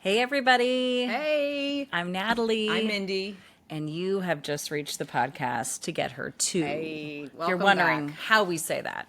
Hey, everybody. Hey. I'm Natalie. I'm Mindy. And you have just reached the podcast to get her to. Hey, If you're welcome wondering back. how we say that.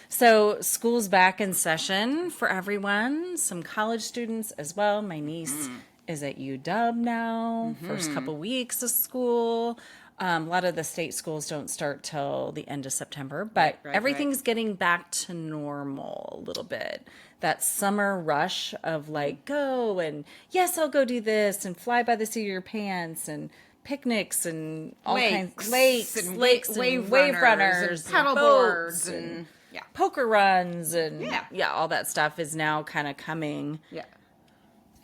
So, school's back in session for everyone, some college students as well. My niece is at UW now, first couple weeks of school. A lot of the state schools don't start till the end of September, but Right. everything's getting back to normal a little bit. That summer rush of like, go and yes, I'll go do this and fly by the seat of your pants and picnics and all kinds lakes and wave runners and paddle boards and poker runs and Yeah. all that stuff is now kind of coming. Yeah.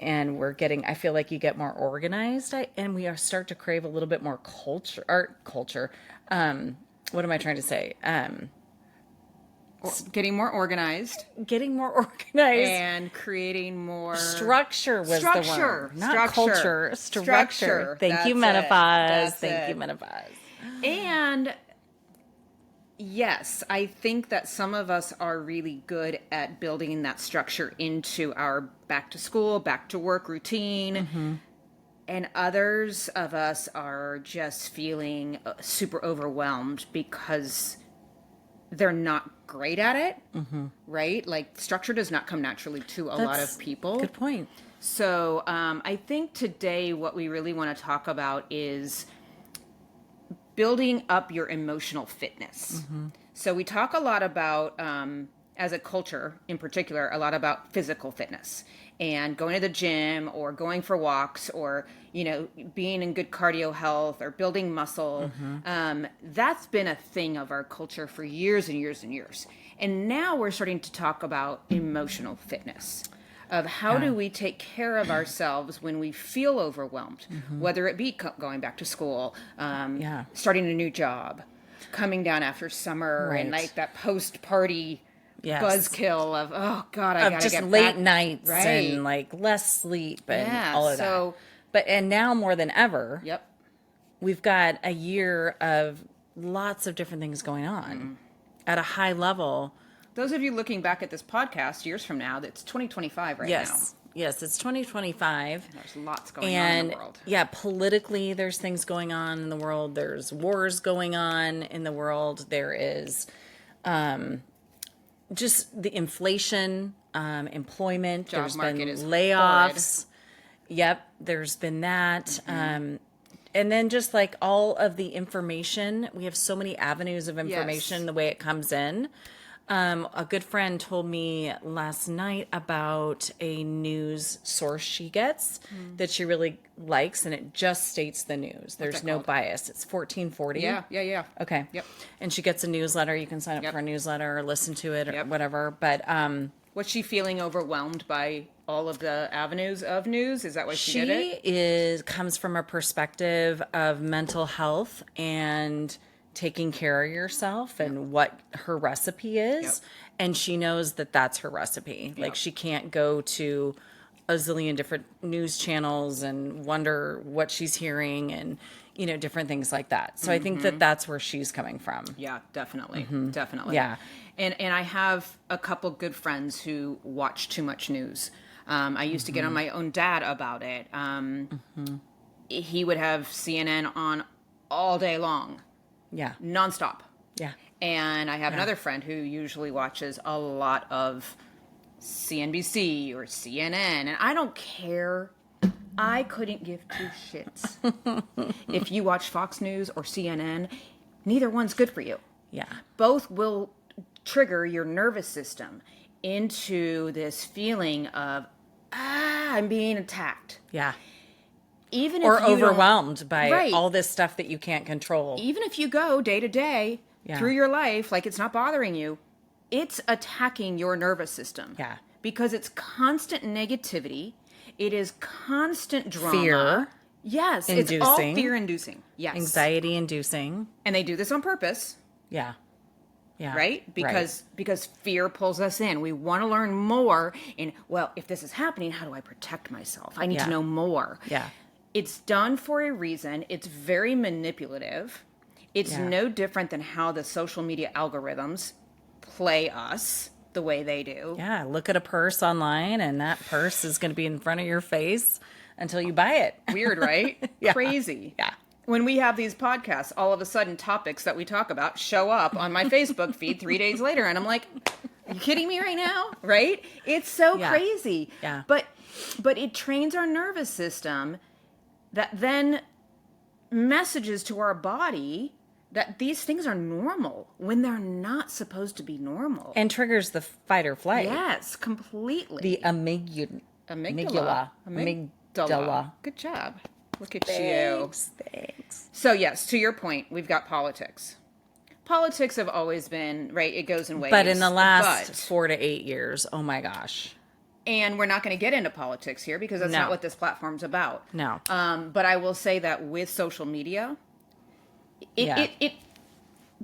And we're getting, I feel like you get more organized, and we are start to crave a little bit more art culture. What am I trying to say? Getting more organized Getting more organized. and creating more Structure was the word. Not culture. Structure. Thank you, That's Menopause. it. Thank you, Menopause. And yes, I think that some of us are really good at building that structure into our back to school, back to work routine. And others of us are just feeling super overwhelmed because they're not great at it, right? Like structure does not come naturally to a lot of people. Good point. So I think today what we really want to talk about is building up your emotional fitness. So we talk a lot about, as a culture in particular, a lot about physical fitness and going to the gym or going for walks or, being in good cardio health or building muscle. That's been a thing of our culture for years and years and years. And now we're starting to talk about emotional fitness. Of how do we take care of ourselves when we feel overwhelmed, whether it be going back to school, starting a new job, coming down after summer, and like that post-party buzzkill of, oh God, I gotta just get late back. nights Right. and like less sleep and all of that. And now more than ever, we've got a year of lots of different things going on at a high level. Those of you looking back at this podcast years from now, it's 2025 right now. Yes, it's 2025. There's lots going on in the world. Yeah, politically, there's things going on in the world. There's wars going on in the world. There is just the inflation, employment. Job market been is layoffs. horrid. Yep, there's been that. And then just like all of the information, we have so many avenues of information, the way it comes in. A good friend told me last night about a news source she gets that she really likes, and it just states the news. There's no bias. It's 1440. Yeah. Okay. Yep. And she gets a newsletter. You can sign up for a newsletter or listen to it or whatever. But was she feeling overwhelmed by all of the avenues of news? Is that why she did it? She comes from a perspective of mental health and taking care of yourself and what her recipe is. And she knows that that's her recipe. Like she can't go to a zillion different news channels and wonder what she's hearing and, different things like that. So I think that that's where she's coming from. Yeah, definitely. Definitely. Yeah. And I have a couple good friends who watch too much news. I used to get on my own dad about it. He would have CNN on all day long. Yeah. Nonstop. Yeah. And I have another friend who usually watches a lot of CNBC or CNN, and I don't care. I couldn't give two shits. If you watch Fox News or CNN, neither one's good for you. Yeah. Both will trigger your nervous system into this feeling of, I'm being attacked. Yeah. Even if or you overwhelmed by Right. all this stuff that you can't control. Even if you go day to day through your life, like it's not bothering you, it's attacking your nervous system. Yeah. Because it's constant negativity. It is constant drama. Fear. Yes. Inducing. It's all fear inducing. Yes. Anxiety inducing. And they do this on purpose. Yeah. Yeah. Right? Because fear pulls us in. We want to learn more. And, well, if this is happening, how do I protect myself? I need to know more. Yeah. It's done for a reason. It's very manipulative. It's no different than how the social media algorithms play us. the way they do. Yeah, look at a purse online and that purse is going to be in front of your face until you buy it. Weird, right? Yeah. Crazy. Yeah. When we have these podcasts, all of a sudden topics that we talk about show up on my Facebook feed 3 days later. And I'm like, are you kidding me right now? Right? It's so crazy. Yeah. But it trains our nervous system that then messages to our body that these things are normal when they're not supposed to be normal. And triggers the fight or flight. Yes, completely. The amygdala. Amygdala. Good job. Look at you. Thanks. So yes, to your point, we've got politics. Politics have always been, right, it goes in waves. But in the last 4 to 8 years, oh my gosh. And we're not going to get into politics here because that's not what this platform's about. No. But I will say that with social media, it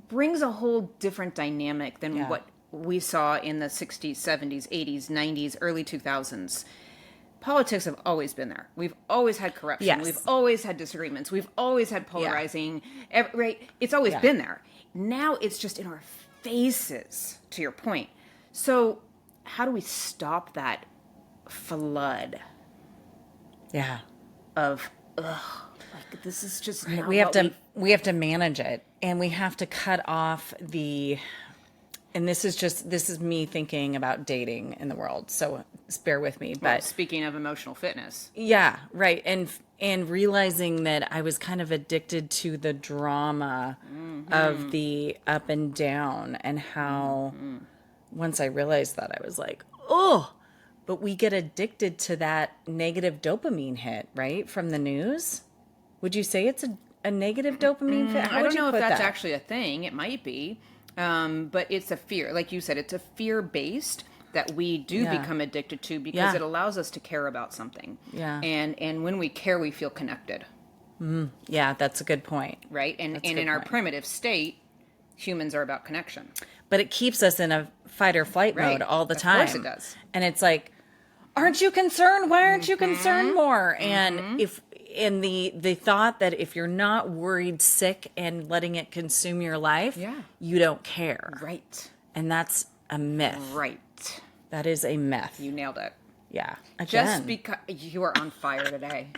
brings a whole different dynamic than what we saw in the 60s, 70s, 80s, 90s, early 2000s. Politics have always been there. We've always had corruption. Yes. We've always had disagreements. We've always had polarizing. Right? It's always been there. Now it's just in our faces, to your point. So how do we stop that flood of, like, this is just not we have to manage it, and we have to cut off and this is me thinking about dating in the world, so bear with me. But speaking of emotional fitness. Yeah, right. And realizing that I was kind of addicted to the drama of the up and down, and how once I realized that, I was like, oh, but we get addicted to that negative dopamine hit, right? From the news. Would you say it's a negative dopamine hit? I don't know if that's actually a thing. It might be. But it's a fear. Like you said, it's a fear-based that we do become addicted to because it allows us to care about something. Yeah. And when we care, we feel connected. Yeah, that's a good point. Right? And in our primitive state, humans are about connection. But it keeps us in a fight or flight mode all the time. Of course it does. And it's like, aren't you concerned? Why aren't you concerned more? And the thought that if you're not worried sick and letting it consume your life, you don't care. Right. And that's a myth. Right. That is a myth. You nailed it. Yeah. Again. Just because you are on fire today.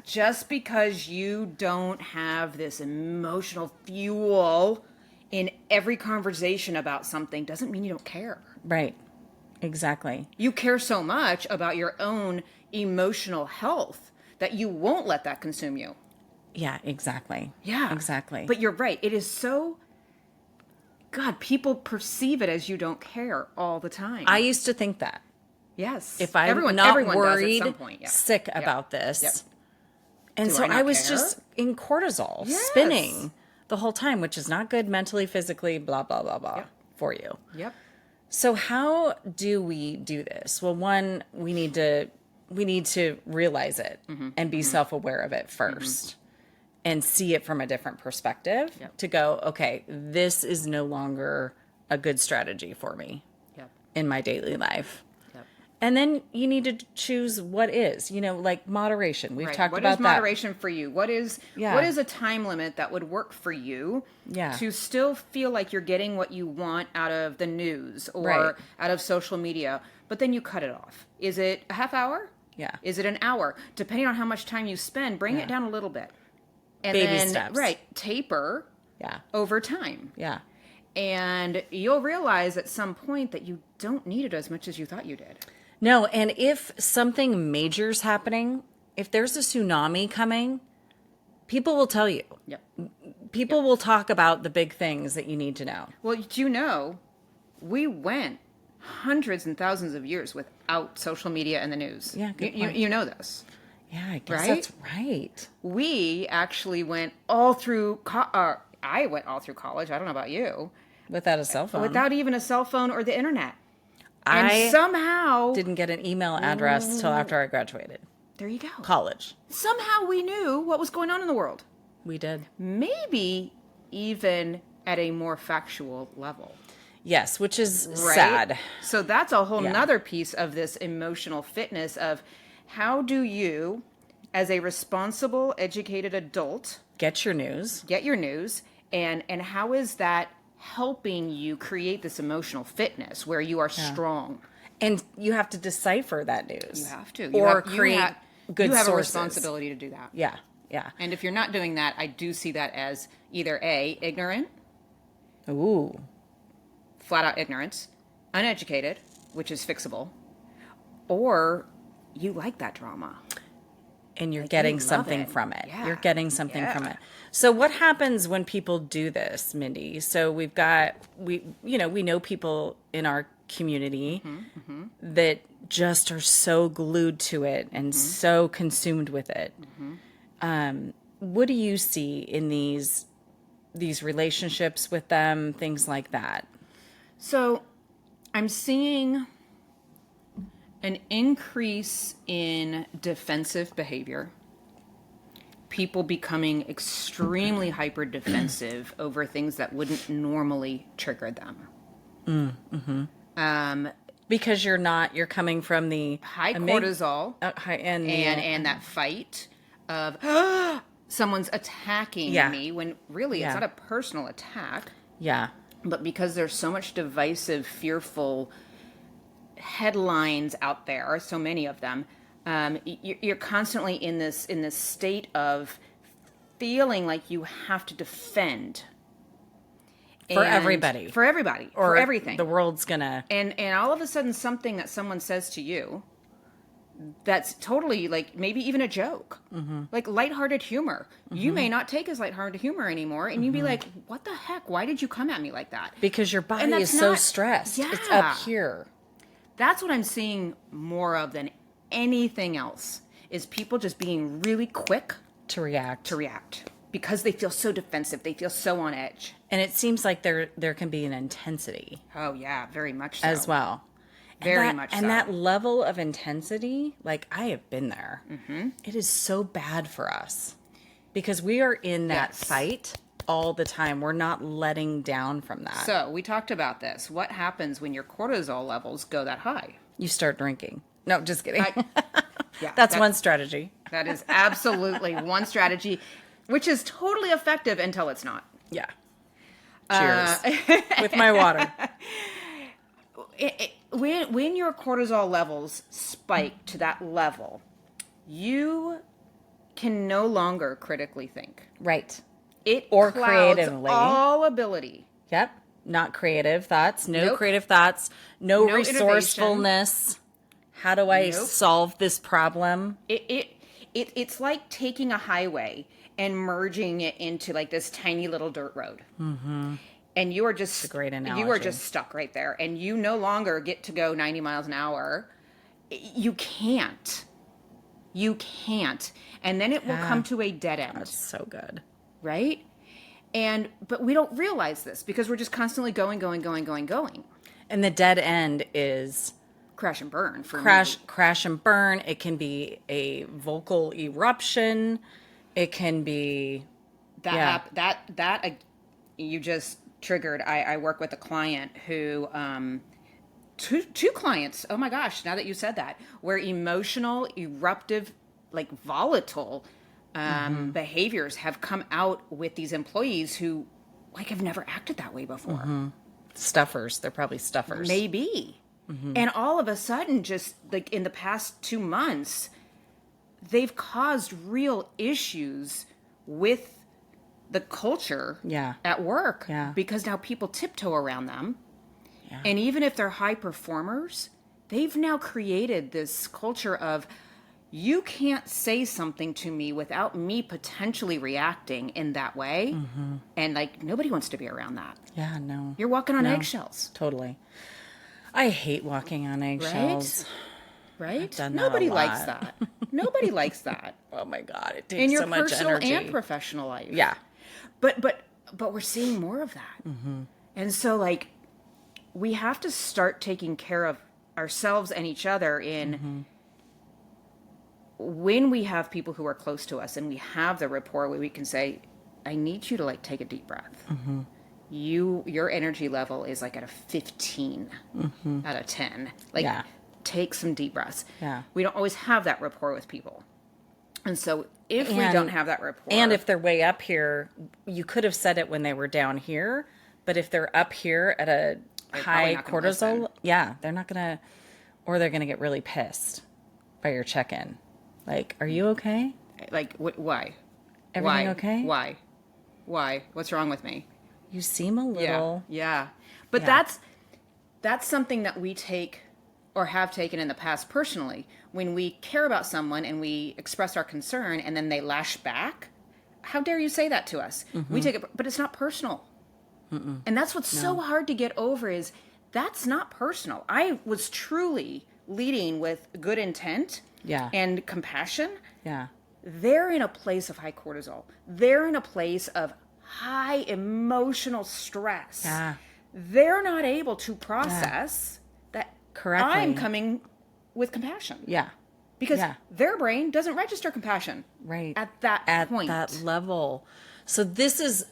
Just because you don't have this emotional fuel in every conversation about something doesn't mean you don't care. Right. Exactly. You care so much about your own emotional health that you won't let that consume you. Yeah, exactly. Yeah. Exactly. But you're right. It is so... God, people perceive it as you don't care all the time. I used to think that. Yes. If I'm everyone not does worried, at some point. sick about this. Yep. And Do so I I was care? just in cortisol, spinning the whole time, which is not good mentally, physically, blah, blah, blah, blah, for you. Yep. So how do we do this? Well, one, we need to realize it and be self-aware of it first and see it from a different perspective to go, okay, this is no longer a good strategy for me in my daily life. And then you need to choose what is, like moderation. We've talked about that. What is moderation for you? What is a time limit that would work for you to still feel like you're getting what you want out of the news or out of social media, but then you cut it off? Is it a half hour? Yeah. Is it an hour? Depending on how much time you spend, bring it down a little bit. And Baby then, steps. Taper over time. Yeah. And you'll realize at some point that you don't need it as much as you thought you did. No, and if something major's happening, if there's a tsunami coming, people will tell you. Yep. People will talk about the big things that you need to know. Well, we went hundreds and thousands of years without social media and the news. Yeah, good point. You know this. Yeah, I guess Right? that's right. We actually went all through, I went all through college. I don't know about you. Without a cell phone. Without even a cell phone or the internet. I And somehow... didn't get an email address till after I graduated. There you go. College. Somehow we knew what was going on in the world. We did. Maybe even at a more factual level. Yes, which is Right? sad. So that's a whole nother piece of this emotional fitness of how do you, as a responsible, educated adult, Get your news. get your news, and how is that helping you create this emotional fitness where you are strong. And you have to decipher that news. You have to. Create good You have sources. a responsibility to do that. Yeah, yeah. And if you're not doing that, I do see that as either A, ignorant, Ooh. flat out ignorance, uneducated, which is fixable, or you like that drama. And you're Like, getting you love something it. from it. Yeah. You're getting something Yeah. from it. So what happens when people do this, Mindy? So we know people in our community that just are so glued to it and so consumed with it. What do you see in these relationships with them, things like that? So I'm seeing an increase in defensive behavior. People becoming extremely hyper defensive over things that wouldn't normally trigger them. Because you're coming from the High cortisol high and and that fight of someone's attacking Yeah. me when really Yeah. it's not a personal attack, yeah. but because there's so much divisive, fearful headlines out there, so many of them, you're constantly in this state of feeling like you have to defend For And- everybody. for everybody, for everything. The world's gonna And all of a sudden, something that someone says to you that's totally like maybe even a joke, like lighthearted humor. You may not take as lighthearted humor anymore, and you'd be like, "What the heck? Why did you come at me like that?" because your body that's is so not- stressed. It's Yeah. up here. That's what I'm seeing more of than anything else. Is people just being really quick To react. to react because they feel so defensive. They feel so on edge. And it seems like there can be an intensity Oh yeah, very much so. as well. Very and much And so. that level of intensity, like I have been there. It is so bad for us because we are in that Yes. fight all the time. We're not letting down from that. So we talked about this. What happens when your cortisol levels go that high? You start drinking. No, just kidding. Yeah, That's one strategy. That is absolutely one strategy, which is totally effective until it's not. Yeah. Cheers. With my water. When your cortisol levels spike to that level, you can no longer critically think. Right. It Or clouds creatively. all ability. Yep. Not creative thoughts. No Nope. creative thoughts. No No resourcefulness. How do I Nope. solve this problem? It's like taking a highway and merging it into like this tiny little dirt road. Mm-hmm. And you are just a great You are analogy. just stuck right there, and you no longer get to go 90 miles an hour. You can't. You can't. And then it will come to a dead end. That's so good. Right? But we don't realize this because we're just constantly going. And the dead end is Crash and burn for me. crash and burn. It can be a vocal eruption. It can be That you just triggered. I work with a client who two clients, oh my gosh, now that you said that, where emotional, eruptive, like volatile behaviors have come out with these employees who like have never acted that way before. stuffers. They're probably stuffers. Maybe. And all of a sudden, just like in the past 2 months, they've caused real issues with the culture Yeah. at work Yeah. because now people tiptoe around them. Yeah. And even if they're high performers, they've now created this culture of you can't say something to me without me potentially reacting in that way. And like nobody wants to be around that. Yeah, no. You're walking on eggshells. Totally. I hate walking on eggshells. Right? done that Nobody a likes lot. that. Nobody likes that. Oh my God, it In takes your so much personal energy. and professional life. Yeah. But we're seeing more of that. And so like we have to start taking care of ourselves and each other in when we have people who are close to us and we have the rapport where we can say, I need you to like take a deep breath. Your energy level is like at a 15 out of 10. Like Yeah. take some deep breaths. Yeah. We don't always have that rapport with people. And so if we And- don't have that rapport. And if they're way up here, you could have said it when they were down here, But if they're up here at a high not gonna cortisol, listen. yeah, they're not going to, or they're going to get really pissed by your check-in. Like, are you okay? Like, why? Everything Why? okay? Why? What's wrong with me? You seem a little. Yeah. But Yeah. that's something that we take or have taken in the past personally. When we care about someone and we express our concern and then they lash back, how dare you say that to us? We take it, but it's not personal. And that's what's so hard to get over is that's not personal. I was truly leading with good intent Yeah. and compassion. Yeah. They're in a place of high cortisol. They're in a place of high emotional stress. Yeah. They're not able to process that Correctly. I'm coming with compassion. Yeah. Because Yeah. their brain doesn't register compassion. Right. At that point. At that level. So this is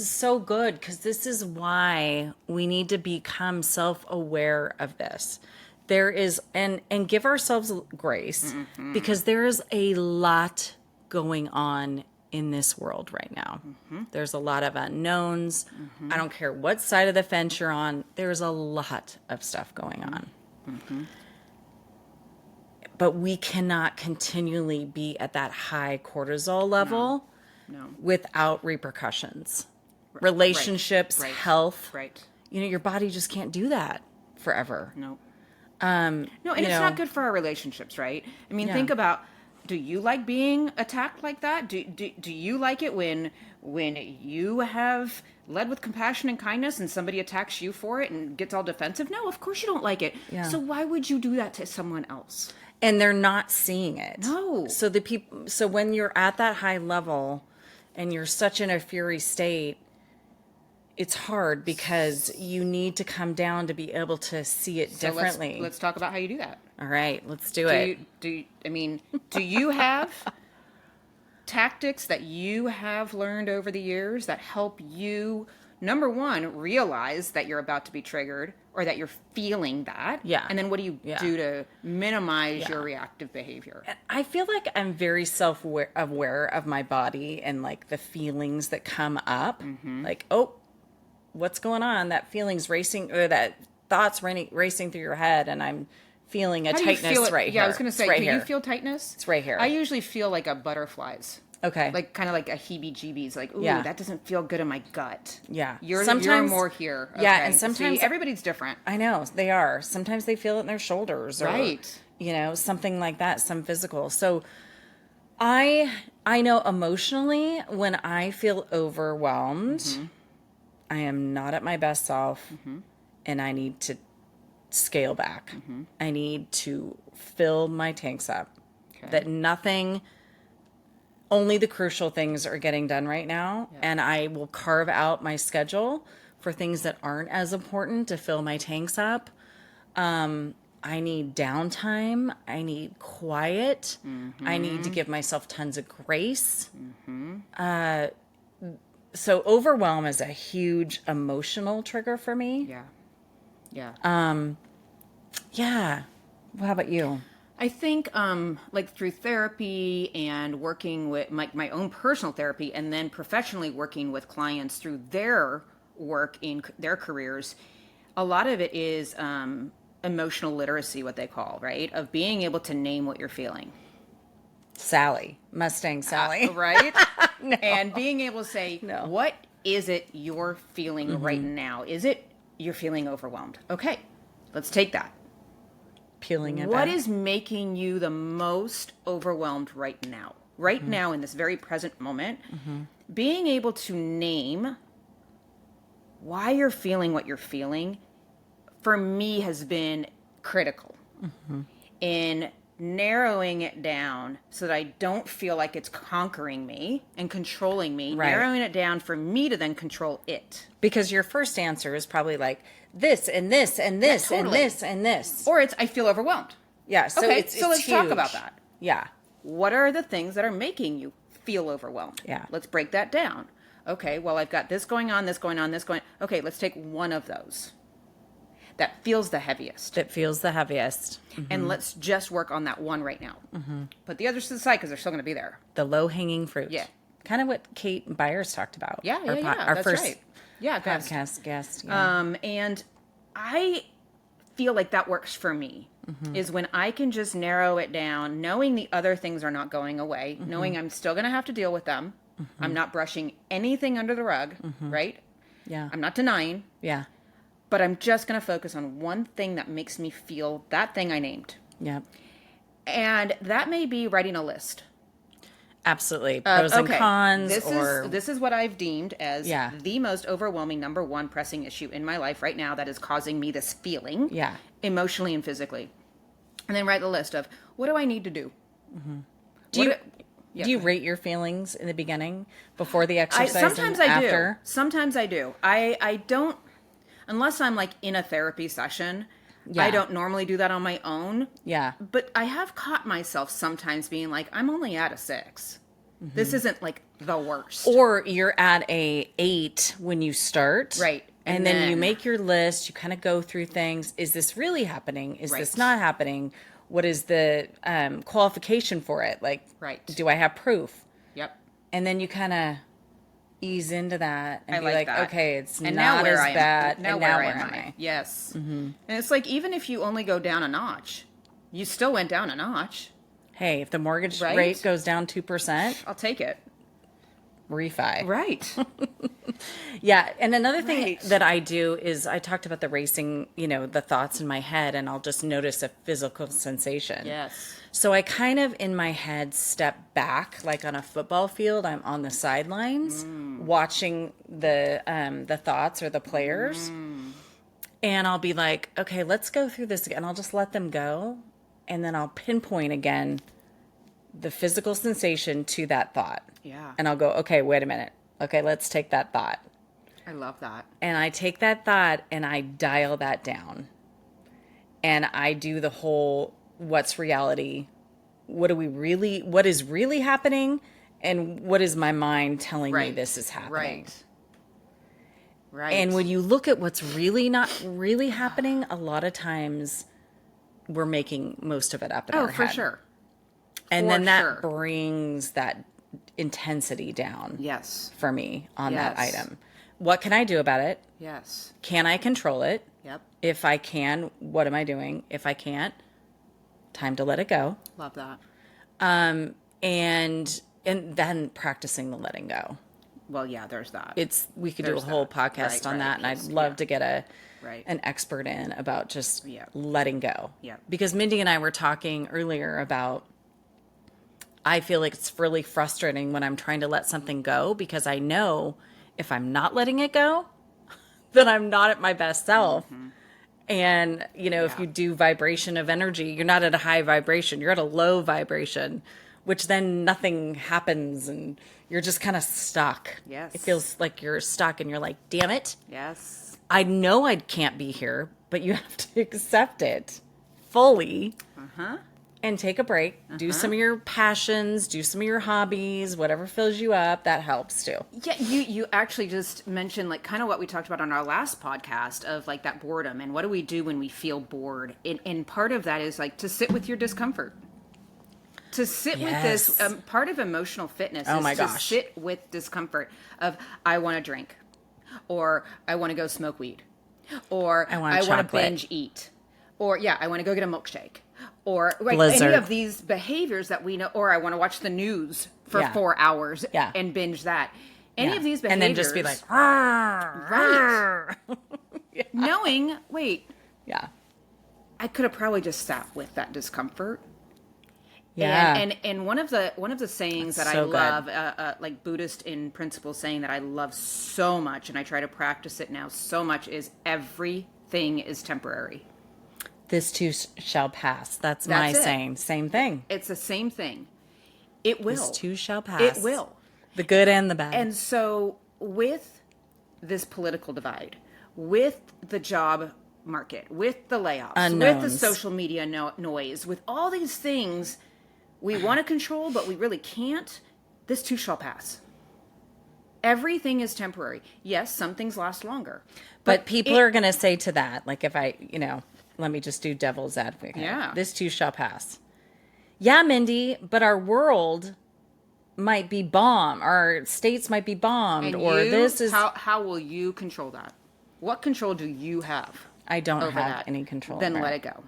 so good because this is why we need to become self-aware of this. There is and give ourselves grace because there is a lot going on in this world right now. There's a lot of unknowns. I don't care what side of the fence you're on. There's a lot of stuff going on. But we cannot continually be at that high cortisol level No. without repercussions. Relationships, Right. health. Right. You know, your body just can't do that forever. No. No, and it's not good for our relationships, right? I mean, think about, do you like being attacked like that? Do you like it when you have led with compassion and kindness and somebody attacks you for it and gets all defensive? No, of course you don't like it. Yeah. So why would you do that to someone else? And they're not seeing it. No. So when you're at that high level and you're such in a fury state, it's hard because you need to come down to be able to see it So differently. let's talk about how you do that. All right, let's do it. Do you have tactics that you have learned over the years that help you, number one, realize that you're about to be triggered or that you're feeling that? Yeah. And then what do you do to minimize your reactive behavior? I feel like I'm very self-aware of my body and like the feelings that come up. Like, oh, what's going on? That feeling's racing, or that thought's racing through your head, and I'm feeling a How do you tightness feel it? right here. Yeah, I was going to say, It's right do here. you feel tightness? It's right here. I usually feel like a butterflies. Okay. Like kind of like a heebie-jeebies. Like, ooh, Yeah. that doesn't feel good in my gut. Yeah. You're Sometimes- more here. Yeah, Okay. and sometimes- See, everybody's different. I know they are. Sometimes they feel it in their shoulders, or Right. you know, something like that, some physical. So I know emotionally when I feel overwhelmed, I am not at my best self, and I need to scale back. I need to fill my tanks up. Okay. That only the crucial things are getting done right now, and I will carve out my schedule for things that aren't as important to fill my tanks up. I need downtime. I need quiet. I need to give myself tons of grace. So overwhelm is a huge emotional trigger for me. Yeah. Yeah. Yeah. Well, how about you? I think like through therapy and working with my own personal therapy and then professionally working with clients through their work in their careers, a lot of it is emotional literacy, what they call, right? Of being able to name what you're feeling. Sally. Mustang Sally. Right? And being able to say, No. what is it you're feeling right now? Is it you're feeling overwhelmed? Okay, let's take that. Peeling it What back. is making you the most overwhelmed right now? Right now, in this very present moment, being able to name why you're feeling what you're feeling, for me, has been critical in narrowing it down so that I don't feel like it's conquering me and controlling me. Right. Narrowing it down for me to then control it. Because your first answer is probably like this and this and this and totally. this and this. Or it's, I feel overwhelmed. Yeah. So Okay, it's so let's talk huge. about that. Yeah. What are the things that are making you feel overwhelmed? Yeah. Let's break that down. Okay, well, I've got this going on, this going on, this going on. Okay, let's take one of those that feels the heaviest. That feels the heaviest. And let's just work on that one right now. Put the others to the side because they're still going to be there. The low hanging fruit. Yeah. Kind of what Kate Byers talked about. Yeah, Our that's first right. Yeah, podcast guest. Yeah. And I feel like that works for me is when I can just narrow it down, knowing the other things are not going away, knowing I'm still going to have to deal with them. I'm not brushing anything under the rug, right? Yeah. I'm not denying, Yeah. but I'm just going to focus on one thing that makes me feel that thing I named. Yeah. And that may be writing a list. Absolutely. Pros and cons. This is what I've deemed as Yeah. the most overwhelming number one pressing issue in my life right now that is causing me this feeling, Yeah. emotionally and physically. And then write the list of what do I need to do? Do you rate your feelings in the beginning before the exercise? Sometimes and I after? do. Sometimes I do. I don't, unless I'm like in a therapy session. Yeah. I don't normally do that on my own. Yeah. But I have caught myself sometimes being like, I'm only at a 6. This isn't like the worst. Or you're at a 8 when you start. Right. And then you make your list, you kind of go through things. Is this really happening? Is this not happening? What is the qualification for it? Like, do I have proof? Yep. And then you kind of ease into that and be like, that. okay, it's and not now as I am. bad. Now and now where where am am I? Yes. And it's like, even if you only go down a notch, you still went down a notch. Hey, if the mortgage rate goes down 2%, I'll take it. refi. Right. Yeah. And another thing that I do is I talked about the racing, the thoughts in my head, and I'll just notice a physical sensation. Yes. So I kind of in my head step back, like on a football field. I'm on the sidelines watching the thoughts or the players. And I'll be like, okay, let's go through this again. I'll just let them go. And then I'll pinpoint again the physical sensation to that thought. Yeah. And I'll go, okay, wait a minute. Okay, let's take that thought. I love that. And I take that thought and I dial that down. And I do the whole what's reality? What is really happening? And what is my mind telling me this is happening? Right. And when you look at what's really not really happening, a lot of times we're making most of it up in our head. Oh, for sure. And then that brings that intensity down. Yes. For me on that item. What can I do about it? Yes. Can I control it? Yep. If I can, what am I doing? If I can't, time to let it go. Love that. And then practicing the letting go. Well, yeah, there's that. We could do a whole podcast on that, and I'd love to get an expert in about just letting go. Yeah. Because Mindy and I were talking earlier about, I feel like it's really frustrating when I'm trying to let something go, because I know if I'm not letting it go, then I'm not at my best self. And, if you do vibration of energy, you're not at a high vibration, you're at a low vibration, which then nothing happens and you're just kind of stuck. Yes. It feels like you're stuck and you're like, damn it. Yes. I know I can't be here, but you have to accept it fully. And take a break. Do some of your passions, do some of your hobbies, whatever fills you up, that helps too. Yeah, you actually just mentioned like kind of what we talked about on our last podcast of like that boredom and what do we do when we feel bored? And part of that is like to sit with your discomfort. To sit with this, part of emotional fitness is to sit with discomfort of I want to drink, or I want to go smoke weed, or I want to binge eat, or I want to go get a milkshake. Or any of these behaviors that we know, or I want to watch the news for 4 hours and binge that. Any of these behaviors. And then just be like, right. Knowing, I could have probably just sat with that discomfort. Yeah. And one of the sayings that I love, like Buddhist in principle saying that I love so much, and I try to practice it now so much, is everything is temporary. This too shall pass. That's my saying. Same thing. It's the same thing. It will. This too shall pass. It will. The good and the bad. And so with this political divide, with the job market, with the layoffs, with the social media noise, with all these things we want to control, but we really can't, this too shall pass. Everything is temporary. Yes, some things last longer. But people are going to say to that, like if I, let me just do devil's advocate. Yeah. This too shall pass. Yeah, Mindy, but our world might be bombed, our states might be bombed, And or you, this is. how will you control that? What control do you have? I don't over have that? any control. Then over let it. it go.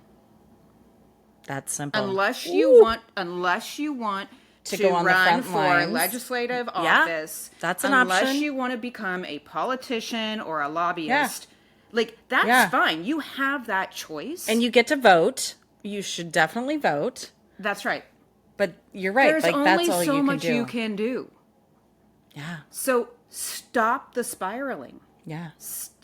That's simple. Unless you want to go on the run front for lines. legislative office, that's an unless option. you want to become a politician or a lobbyist, like that's fine. You have that choice, And you get to vote. You should definitely vote. that's right. But you're right. There's like only that's all so you much can do. you can do. Yeah. So stop the spiraling. Yeah.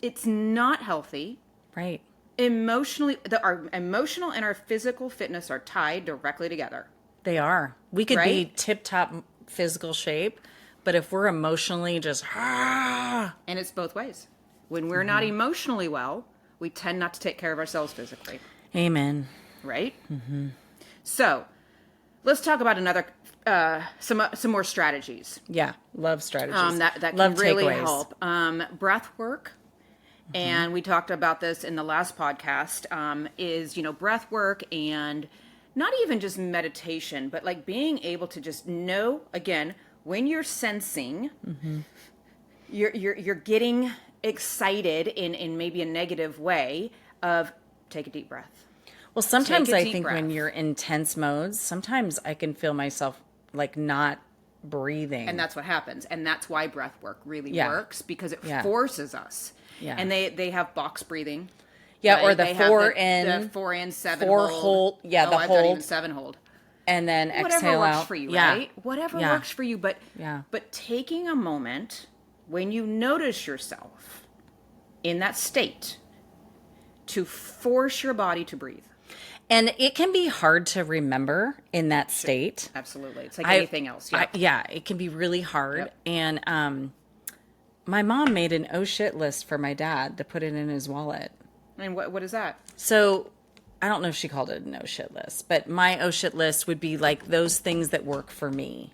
It's not healthy. Right. Emotionally, our emotional and our physical fitness are tied directly together. They are. We could be Right? tip-top physical shape, but if we're emotionally just And it's both ways. When we're not emotionally well, we tend not to take care of ourselves physically. amen. Right? So, let's talk about another some more strategies Yeah. Love strategies. that Love can really takeaways. help. Breath work, and we talked about this in the last podcast. Is breath work and not even just meditation, but like being able to just know again when you're sensing, you're getting excited in maybe a negative way of take a deep breath. Well, sometimes Take a I deep think when breath. you're in tense modes, sometimes I can feel myself like not breathing. And that's what happens. And that's why breath work really Yeah. works, because it Yeah. forces us. Yeah. And they have box breathing. Yeah, right? or the They have 4 the in, 4 in, 7 4 hold. hold. Yeah, the I've done even hold. 7 hold. and then Whatever exhale works out. for you, Yeah. right? Whatever Yeah. works for you. But Yeah. but taking a moment when you notice yourself in that state to force your body to breathe. And it can be hard to remember in that state. Absolutely. It's like anything else. Yeah. Yeah, it can be really hard. Yep. And my mom made an oh shit list for my dad to put it in his wallet. And what is that? So I don't know if she called it a no shit list, but my oh shit list would be like those things that work for me.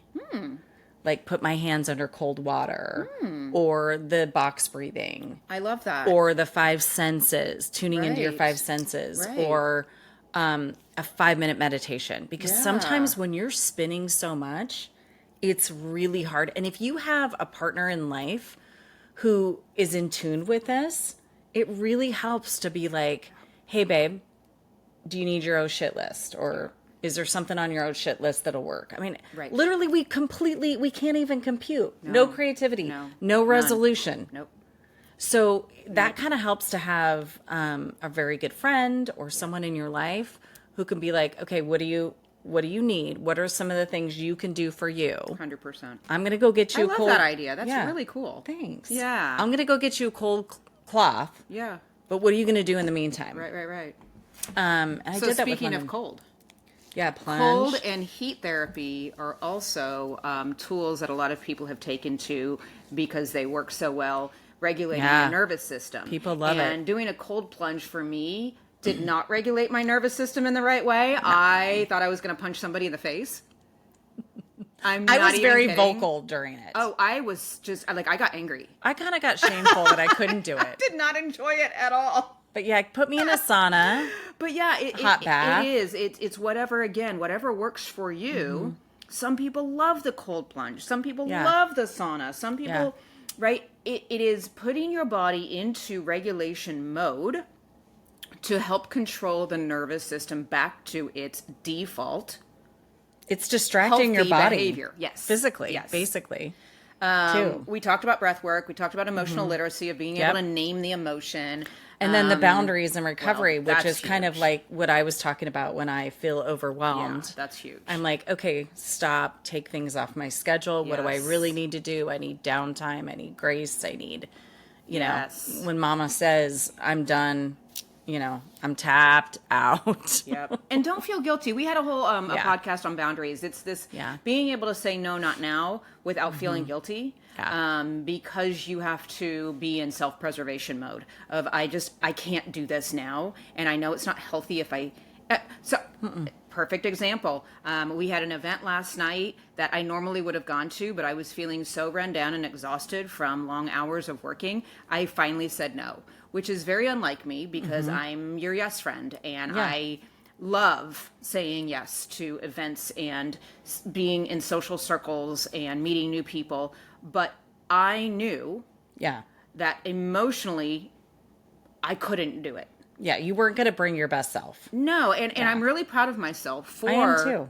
Like put my hands under cold water, or the box breathing, I love that. or the 5 senses, tuning into your Right. 5 senses, Right. or a 5-minute meditation. Because Yeah. sometimes when you're spinning so much, it's really hard. And if you have a partner in life who is in tune with this, it really helps to be like, hey, babe, do you need your oh shit list? Or is there something on your oh shit list that'll work? I mean, Right. literally, we can't even compute. No creativity, No. no None. resolution. Nope. So that kind of helps to have a very good friend or someone in your life who can be like, okay, what do you need? What are some of the things you can do for you? 100%. I'm going to go get you I a love cold. that idea. That's Yeah. really cool. Thanks. Yeah. I'm going to go get you a cold cloth. Yeah. But what are you going to do in the meantime? Right. And I So did that with speaking my of mom. cold, Yeah, plunge. cold and heat therapy are also tools that a lot of people have taken to because they work so well regulating Yeah. the nervous system. People love it. And doing a cold plunge for me did not regulate my nervous system in the right way. I thought I was going to punch somebody in the face. I'm I not was even very kidding. vocal during it. Oh, I was just like, I got angry. I kind of got shameful that I couldn't do it. Did not enjoy it at all. But yeah, put me in a sauna. But yeah, Hot bath. it is. It's whatever works for you. Some people love the cold plunge. Some people Yeah. love the sauna. Some people, Yeah. right? It is putting your body into regulation mode to help control the nervous system back to its default It's distracting your healthy body. behavior. Yes. Physically, Yes. basically. too. We talked about breath work. We talked about emotional literacy of being Yep. able to name the emotion. And then the boundaries and recovery, well, which that's is kind of huge. like what I was talking about when I feel Yeah, overwhelmed. that's huge. I'm like, okay, stop, take things off my schedule. What do I Yes. really need to do? I need downtime. I need grace. I need, Yes. know, when mama says I'm done, I'm tapped out. Yep. And don't feel guilty. We had a whole a Yeah. podcast on boundaries. It's this Yeah. being able to say no, not now without feeling guilty. Yeah. Because you have to be in self-preservation mode of I can't do this now, and I know it's not healthy if I. Perfect example. We had an event last night that I normally would have gone to, but I was feeling so run down and exhausted from long hours of working. I finally said no, which is very unlike me because I'm your yes friend, and Yeah. love saying yes to events and being in social circles and meeting new people. But I knew Yeah. that emotionally I couldn't do it. Yeah. You weren't going to bring your best self. No, and I'm really proud of myself for I am too.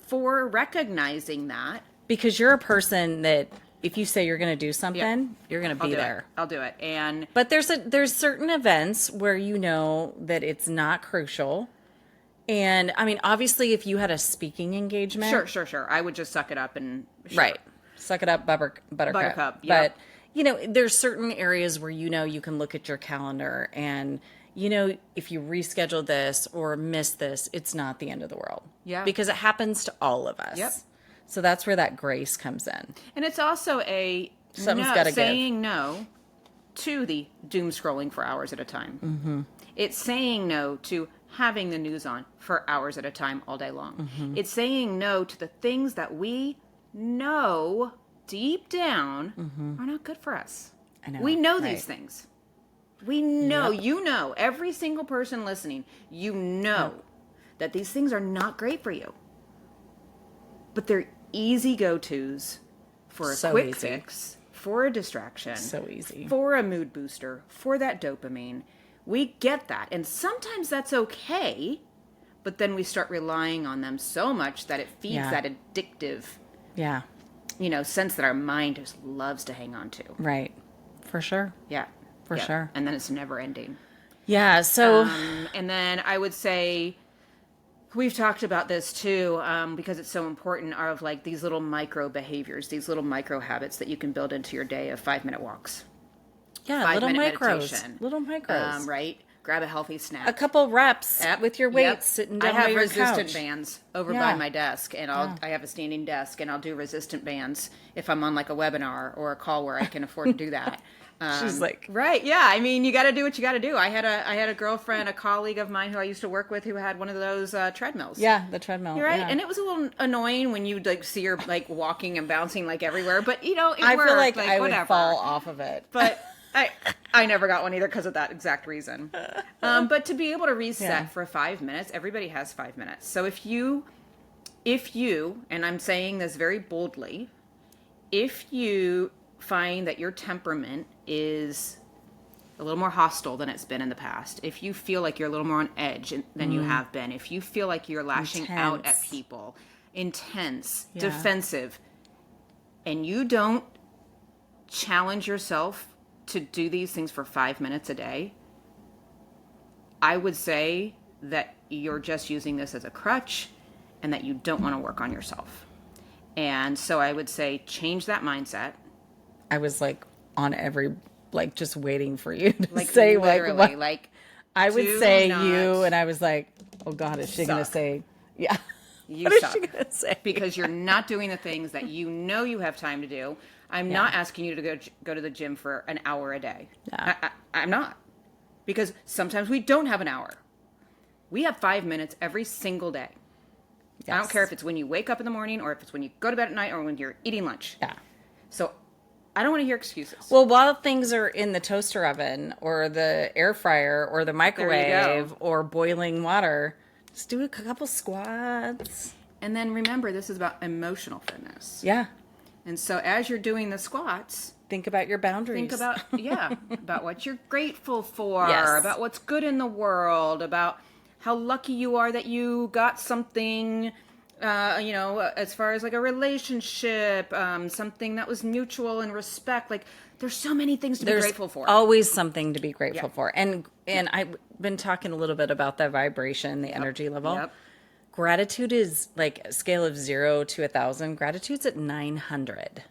for recognizing that. Because you're a person that if you say you're going to do something, you're going to be there. I'll do it. And But there's certain events where you know that it's not crucial. And I mean, obviously, if you had a speaking engagement, sure. I would just suck it up and right, suck it up, buttercup. Buttercup, yeah. But there's certain areas where you can look at your calendar and if you reschedule this or miss this, it's not the end of the world. Yeah, because it happens to all of us. Yep. So that's where that grace comes in. And it's also Something's gotta saying give. no to the doom scrolling for hours at a time. Mm-hmm. It's saying no to having the news on for hours at a time all day long. Mm-hmm. It's saying no to the things that we know deep down are not good for us. I know, we know right. these things. We know, Yep. every single person listening, that these things are not great for you. But they're easy go-tos for a So quick easy. fix, for a distraction. So easy. For a mood booster, for that dopamine. We get that. And sometimes that's okay, but then we start relying on them so much that it feeds Yeah. that addictive, Yeah. sense that our mind just loves to hang on to. Right. For sure. Yeah. For sure. And then it's never ending. Yeah. So And then I would say, we've talked about this too, because it's so important, are of like these little micro behaviors, these little micro habits that you can build into your day of 5-minute walks. yeah, little 5-minute micros. meditation. Little micros. Right? Grab a healthy snack. A couple reps Yep, with your weights yep. sitting down I have by your resistant couch. bands over Yeah. by my desk, and I have a standing desk, and I'll do resistant bands if I'm on like a webinar or a call where I can afford to do that. She's like, Right, yeah. I mean, you got to do what you got to do. I had a girlfriend, a colleague of mine who I used to work with, who had one of those treadmills. yeah, the treadmill. You're right, yeah. and it was a little annoying when you like see her like walking and bouncing like everywhere. But it I worked, feel like I whatever. would fall off of it. But I never got one either because of that exact reason. But to be able to reset Yeah. for 5 minutes, everybody has 5 minutes. So if you, and I'm saying this very boldly, if you find that your temperament is a little more hostile than it's been in the past, if you feel like you're a little more on edge than you have been, if you feel like you're lashing out at Intense. people, intense, Yeah. defensive, and you don't challenge yourself to do these things for 5 minutes a day, I would say that you're just using this as a crutch and that you don't want to work on yourself. And so I would say change that mindset. I was like on every, like just waiting for you to Like say literally, like what like I would do say not you, and I was like, oh God, is she going to suck. say, yeah. You What is suck. she going to say? because you're not doing the things that you know you have time to do. I'm not asking you to go to the gym for an hour a day. Yeah. I'm not. Because sometimes we don't have an hour. We have 5 minutes every single day. I don't Yes. care if it's when you wake up in the morning or if it's when you go to bed at night or when you're eating lunch. Yeah. So I don't want to hear excuses. Well, while things are in the toaster oven or the air fryer or the microwave or boiling water, just do a couple squats. And then remember, this is about emotional fitness. Yeah. And so as you're doing the squats, Think about your boundaries. think about, about what you're grateful for, Yes. about what's good in the world, about how lucky you are that you got something, as far as like a relationship, something that was mutual and respect. Like there's so many things to be grateful for. Always something to be grateful Yeah. for. And I've been talking a little bit about the vibration, the energy level. Yep. Gratitude is like a scale of 0 to 1,000. Gratitude's at 900.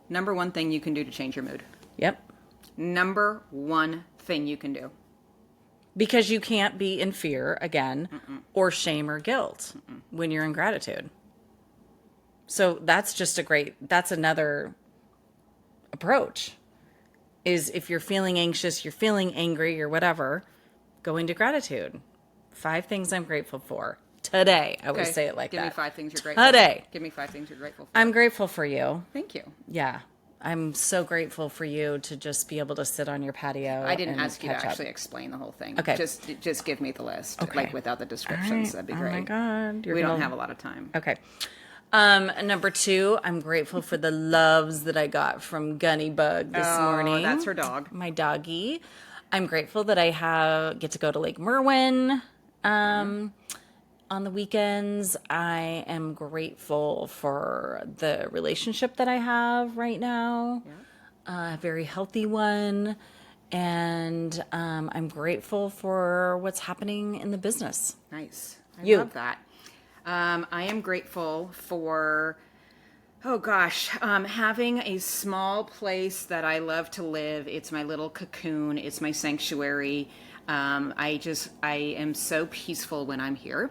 Number one thing you can do to change your mood. Yep. Number one thing you can do. Because you can't be in fear again or shame or guilt when you're in gratitude. So that's another approach is if you're feeling anxious, you're feeling angry or whatever, go into gratitude. 5 things I'm grateful for today. I always say it like Give that. me 5 things you're grateful Today. for. Give me 5 things you're grateful for. I'm grateful for you. Thank you. Yeah. I'm so grateful for you to just be able to sit on your patio. I didn't and ask you to catch up. actually explain the whole thing. Okay. Just give me the list, Okay. like without the descriptions. That'd be great. Oh my God. We don't have a lot of time. Okay. Number 2, I'm grateful for the loves that I got from Gunny Bug this morning. That's her dog. My doggie. I'm grateful that I get to go to Lake Merwin on the weekends. I am grateful for the relationship that I have right now. A very healthy one. And I'm grateful for what's happening in the business. Nice. I You. love that. I am grateful for, having a small place that I love to live. It's my little cocoon. It's my sanctuary. I am so peaceful when I'm here.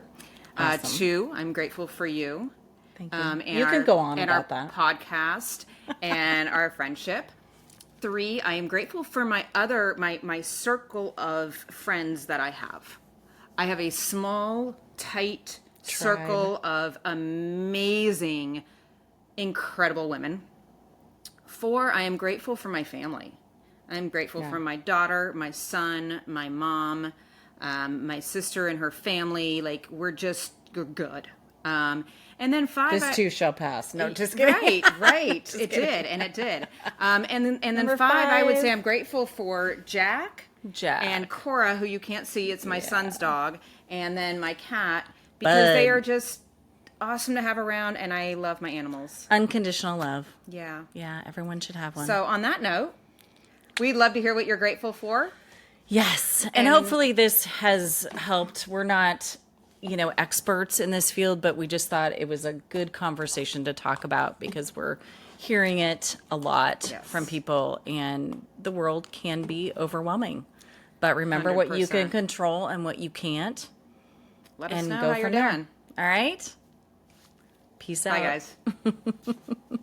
Awesome. 2, I'm grateful for you. Thank you. And You can go on and about our that. podcast and our friendship. 3, I am grateful for my circle of friends that I have. I have a small, tight circle of amazing, incredible women. 4, I am grateful for my family. I'm grateful for my daughter, my son, my mom, my sister and her family. Like, we're good. And then 5, This too shall pass. No, just kidding. Right. It did. And then Number 5, I would 5. say I'm grateful for Jack. Jack. And Cora, who you can't see. It's my son's dog. And then my cat, because they are just awesome to have around, and I love my animals. Unconditional love. Yeah. Yeah, everyone should have one. So on that note, we'd love to hear what you're grateful for. Yes. And hopefully this has helped. We're not, experts in this field, but we just thought it was a good conversation to talk about because we're hearing it a lot from people, and the world can be overwhelming. But remember what you can 100%. control and what you can't. Let us And know go how you're from there. doing. All right? Peace out. Bye, guys.